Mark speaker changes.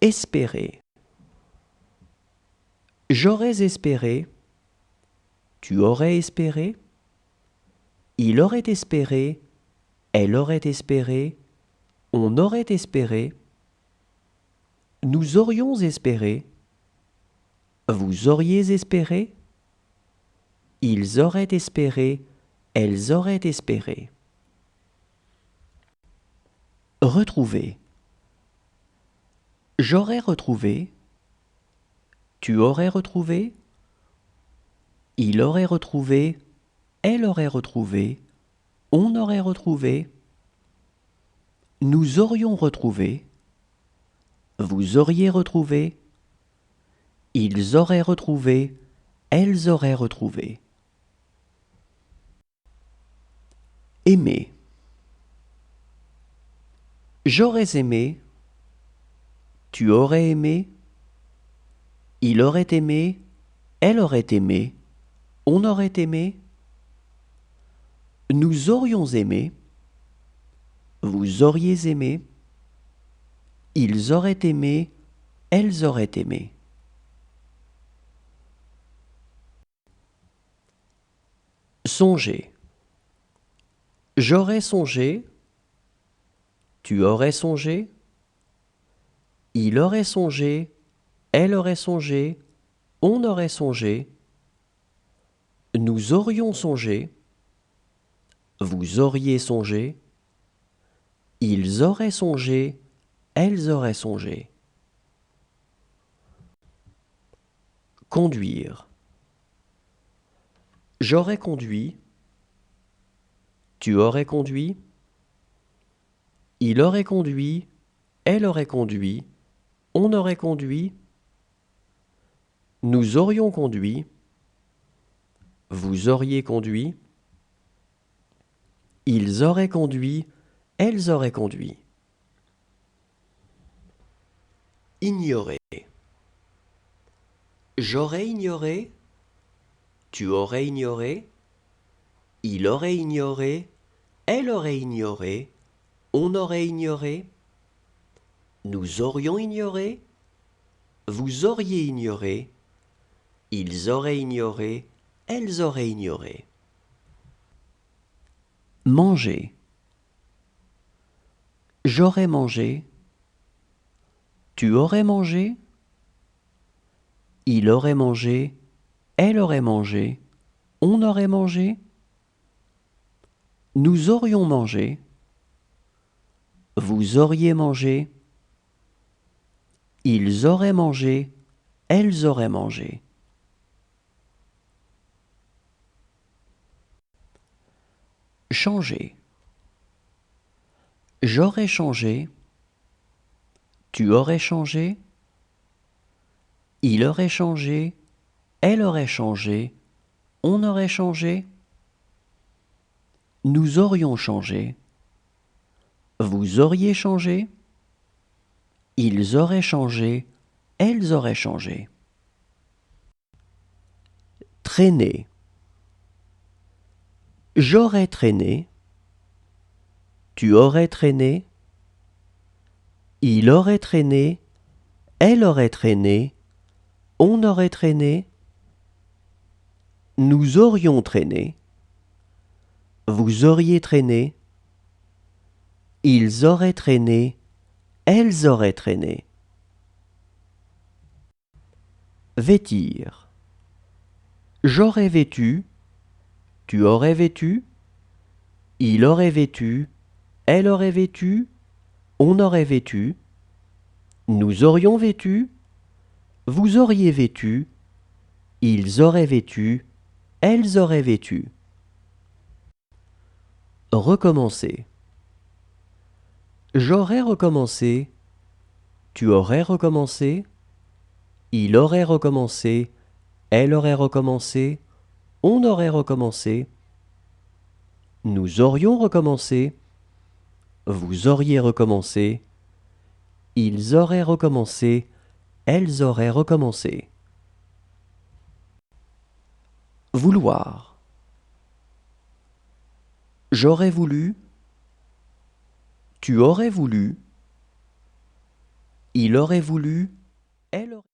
Speaker 1: Espérer. J'aurais espéré. Tu aurais espéré. Il aurait espéré. Elle aurait espéré. On aurait espéré. Nous aurions espéré. Vous auriez espéré. Ils auraient espéré. Elles auraient espéré. Retrouver. J'aurais retrouvé. Tu aurais retrouvé. Il aurait retrouvé. Elle aurait retrouvé. On aurait retrouvé. Nous aurions retrouvé. Vous auriez retrouvé. Ils auraient retrouvé. Elles auraient retrouvé. Aimer. J'aurais aimé. Tu aurais aimé. Il aurait aimé. Elle aurait aimé. On aurait aimé. Nous aurions aimé. Vous auriez aimé. Ils auraient aimé. Elles auraient aimé. Songer. J'aurais songé. Tu aurais songé. Il aurait songé. Elle aurait songé. On aurait songé. Nous aurions songé. Vous auriez songé. Ils auraient songé. Elles auraient songé. Conduire. J'aurais conduit. Tu aurais conduit. Il aurait conduit. Elle aurait conduit. On aurait conduit. Nous aurions conduit. Vous auriez conduit. Ils auraient conduit. Elles auraient conduit. Ignorer. J'aurais ignoré. Tu aurais ignoré. Il aurait ignoré. Elle aurait ignoré. On aurait ignoré. Nous aurions ignoré. Vous auriez ignoré. Ils auraient ignoré. Elles auraient ignoré. Manger. J'aurais mangé. Tu aurais mangé. Il aurait mangé. Elle aurait mangé. On aurait mangé. Nous aurions mangé. Vous auriez mangé. Ils auraient mangé. Elles auraient mangé. Changer. J'aurais changé. Tu aurais changé. Il aurait changé. Elle aurait changé. On aurait changé. Nous aurions changé. Vous auriez changé. Ils auraient changé. Elles auraient changé. Traîner. J'aurais traîné. Tu aurais traîné. Il aurait traîné. Elle aurait traîné. On aurait traîné. Nous aurions traîné. Vous auriez traîné. Ils auraient traîné. Elles auraient traîné. Vêtir. J'aurais vêtu. Tu aurais vêtu. Il aurait vêtu. Elle aurait vêtu. On aurait vêtu. Nous aurions vêtu. Vous auriez vêtu. Ils auraient vêtu. Elles auraient vêtu. Recommencer. J'aurais recommencé. Tu aurais recommencé. Il aurait recommencé. Elle aurait recommencé. On aurait recommencé. Nous aurions recommencé. Vous auriez recommencé. Ils auraient recommencé. Elles auraient recommencé. Vouloir. J'aurais voulu. Tu aurais voulu. il aurait voulu, elle aurait